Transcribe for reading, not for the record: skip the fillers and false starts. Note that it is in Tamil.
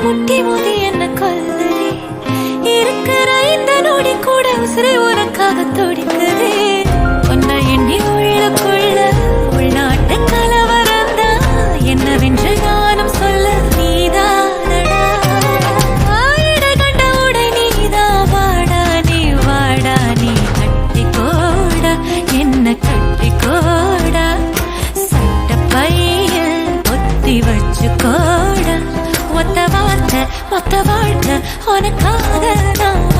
முட்டி மோதி என்ன கொல்லுதே இருக்கிற இந்த நொடி கூட உசிரை உனக்காக துடிக்குதே உன்னை எண்ணி உள்ளுக்குள்ள உள்நாட்டு கலவரந்தா என்னவென்று நானும் சொல்ல நீதானடா ஆயிட கண்ட உடை நீதா வாடா நீ கட்டிக்கோடா என்ன கட்டிக்கோடா சட்ட பைய ஒத்தி வச்சுக்கோடா மொத்த வாழ்க்கை உனக்காக நான்